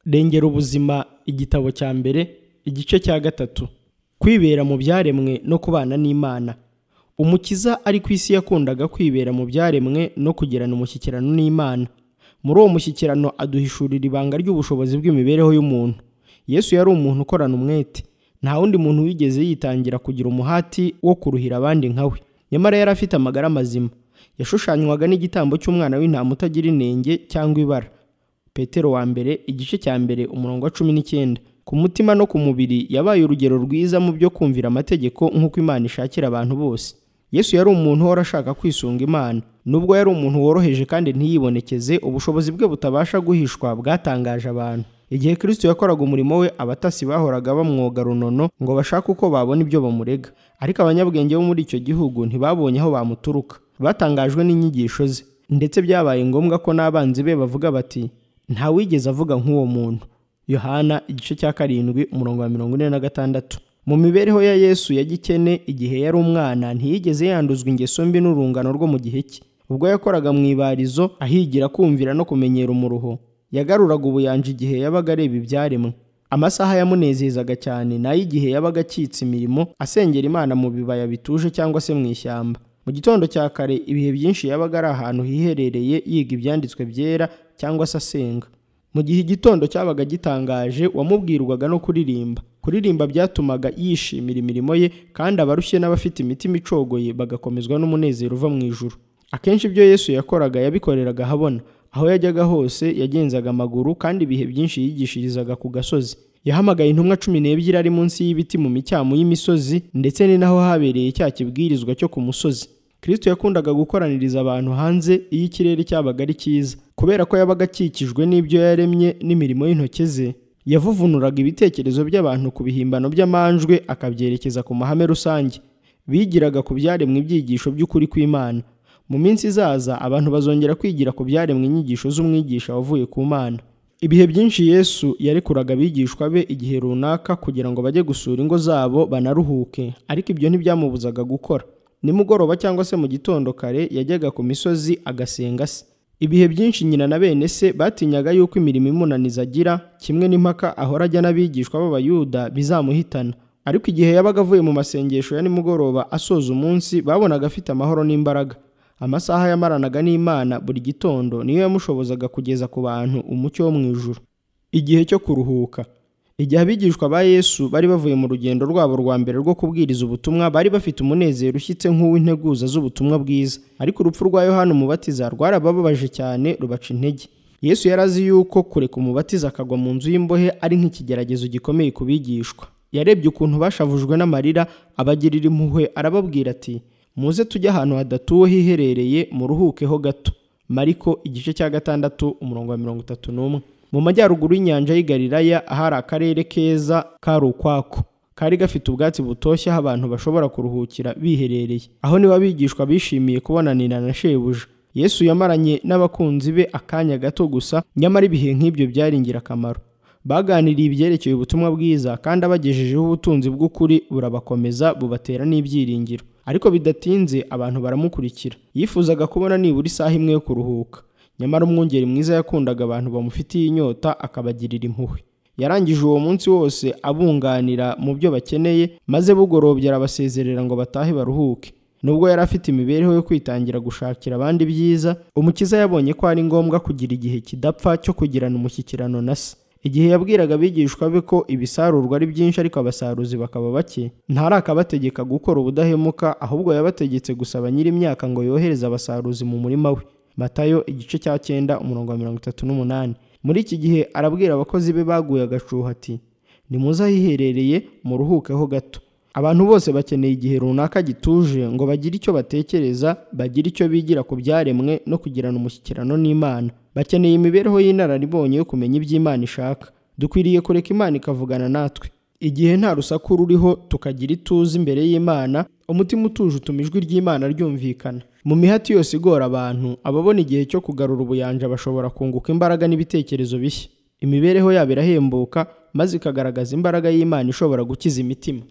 Rengera ubuzima, igitabo cya mbere, igice cya gatatu. Kwibera mu byaremwe no kubana n'Imana. Umukiza ari ku isi yakundaga kwibera mu byaremwe no kugirana umushyikirano n'Imana. Muri uwo mushyikirano aduhishurira ibanga ry'ubushobozi bw'imibereho y'umuntu. Yesu yari umuntu ukorana umwete. Nta wundi muntu wigeze yitangira kugira umuhati wo kuruhira abandi nka we. Nyamara yari afite amagara mazima. Yashushanywaga n'igitambo cy'umwana w'intama utagira inenge cyangwa ibara. Petero wa mbere igice cya mbere umurongo wa 19. Ku mutima no ku mubiri yabaye urugero rwiza mu byo kumvira amategeko nk'uko Imana ishakira abantu bose. Yesu yari umuntu uhora ashaka kwisunga Imana. Nubwo yari umuntu woroheje kandi ntiyibonekeze, ubushobozi bwe butabasha guhishwa bwatangaje abantu. Igihe Kristo yakoraga umurimo we, abatasi bahoraga bamwoga runono ngo bashake uko babona ibyo bamurega. Ariko abanyabwenge bo muri icyo gihugu ntibabonye aho bamuturuka. Batangajwe n'inyigisho ze, ndetse byabaye ngombwa ko n'abanzi be bavuga bati, nta wigeze avuga nk'uwo muntu. Yohana igice cya 7 umurongo wa 46. Mu mibereho ya Yesu ya gikene, igihe yari umwana ntiyigeze yanduzwa ingeso mbi n'urungano rwo mu gihe cye. Ubwo yakoraga mu ibarizo ahigira kumvira no kumenyera umuruho, yagaruraga ubuyanja igihe yabaga areba ibyaremwe. Amasaha yamunezezaga cyane n'ay'igihe yabaga akitse imirimo asengera Imana mu bibaya bituje cyangwa se mu ishyamba. Mu gitondo cya kare ibihe byinshi yabaga ari ahantu hiherereye yiga ibyanditswe byera cyangwa se asenga. Mu gihe igitondo cyabaga gitangaje, wamubwirwaga no kuririmba. Kuririmba byatumaga yishimira imirimo ye, kandi abarushye n'abafite imitima icogoye bagakomezwa n'umunezero uva mu ijuru. Akenshi ibyo Yesu yakoraga yabikoreraga ahabona. Aho yajyaga hose yagenzaga amaguru, kandi ibihe byinshi yigishirizaga ku gasozi. Yahamagaye intumwa 12 ari munsi y'ibiti mu micyamu y'imisozi, ndetse ni naho habereye cya kibwirizwa cyo ku musozi. Kristo yakundaga gukoraniriza abantu hanze iyo ikirere cyabaga ari cyiza. Kubera ko yabaga akikijwe n'ibyo yaremye n'imirimo y'intoke ze, yavuvunuraga ibitekerezo by'abantu ku bihimbano by'amanjwe akabyerekeza ku mahame rusange. Bigiraga ku byaremwe ibyigisho by'ukuri kw'Imana. Mu minsi izaza abantu bazongera kwigira ku byaremwe inyigisho z'umwigisha wavuye ku Mana. Ibihe byinshi Yesu yarekuraga abigishwa be igihe runaka kugira ngo bajye gusura ingo zabo banaruhuke, ariko ibyo ntibyamubuzaga gukora. Nimugoroba cyangwa se mu gitondo kare yajyaga ku misozi agasenga se. Ibihe byinshi nyina na bene se batinyaga yuko imirimo imunaniza agira, kimwe n'impaka ahora ajya n'abigishwa b'Abayuda bizamuhitana. Ariko igihe yabaga avuye mu masengesho ya nimugoroba asoza umunsi, babonaga afite amahoro n'imbaraga. Amasaha yamaranaga n'Imana buri gitondo niyo yamushobozaga kugeza ku bantu umucyo wo mu ijuru. Igihe cyo kuruhuka. Igihe abigishwa ba Yesu bari bavuye mu rugendo rwabo rwa mbere rwo kubwiriza ubutumwa, bari bafite umunezero ushyitse nk'uw'integuza z'ubutumwa bwiza. Ariko urupfu rwa Yohana Umubatiza rwarabababaje cyane, rubaca intege. Yesu yari azi yuko kureka umubatiza akagwa mu nzu y'imbohe ari nk'ikigeragezo gikomeye ku bigishwa. Yarebye ukuntu bashavujwe n'amarira, abagirira impuhwe, arababwira ati, muze tujye ahantu hadatuwe hiherereye muruhukeho gato. Mariko igice cya 6 umurongo wa 31. Mu majyaruguru y'inyanja y'i Galilaya ahari akarere keza kari ukwako, kari gafite ubwatsi butoshye aho abantu bashobora kuruhukira biherereye. Aho niho abigishwa bishimiye kubonanira na shebuja. Yesu yamaranye n'abakunzi be akanya gato gusa, nyamara ibihe nk'ibyo byari ingirakamaro. Baganiriye ibyerekeye ubutumwa bwiza, kandi abagejejeho ubutunzi bw'ukuri burabakomeza, bubatera n'ibyiringiro. Ariko bidatinze abantu baramukurikira. Yifuzaga kubona nibura isaha imwe yo kuruhuka. Nyamara umwungeri mwiza yakundaga abantu bamufitiye inyota akabagirira impuhwe. Yarangije uwo munsi wose abunganira mu byo bakeneye, maze bugorobye arabasezerera ngo batahe baruhuke. Nubwo yari afite imibereho yo kwitangira gushakira abandi byiza, Umukiza yabonye ko ari ngombwa kugira igihe kidapfa cyo kugirana umushyikirano na Se. Igihe yabwiraga abigishwa be ko ibisarurwa ari byinshi ariko abasaruzi bakaba bake, ntarakabategeka gukora ubudahemuka, ahubwo yabategetse gusaba nyiri imyaka ngo yohereze abasaruzi mu murima we. Matayo igice cya 9 umurongo wa 38. Muri iki gihe arabwira abakozi be baguye agacuho ati, nimuze ahiherereye muruhukeho gato. Abantu bose bakeneye igihe runaka gituje ngo bagire icyo batekereza, bagire icyo bigira ku byaremwe no kugirana umushyikirano n'Imana. Bakeneye imibereho y'inararibonye yo kumenya iby'Imana ishaka. Dukwiriye kureka Imana ikavugana natwe. Igihe nta rusaku ruriho, tukagira ituze imbere y'Imana, umutima utuje utuma ijwi ry'Imana ryumvikana. Mu mihati yose igora abantu, ababona igihe cyo kugarura ubuyanja bashobora kunguka imbaraga n'ibitekerezo bishya. Imibereho yabo irahembuka, maze ikagaragaza imbaraga y'Imana ishobora gukiza imitima.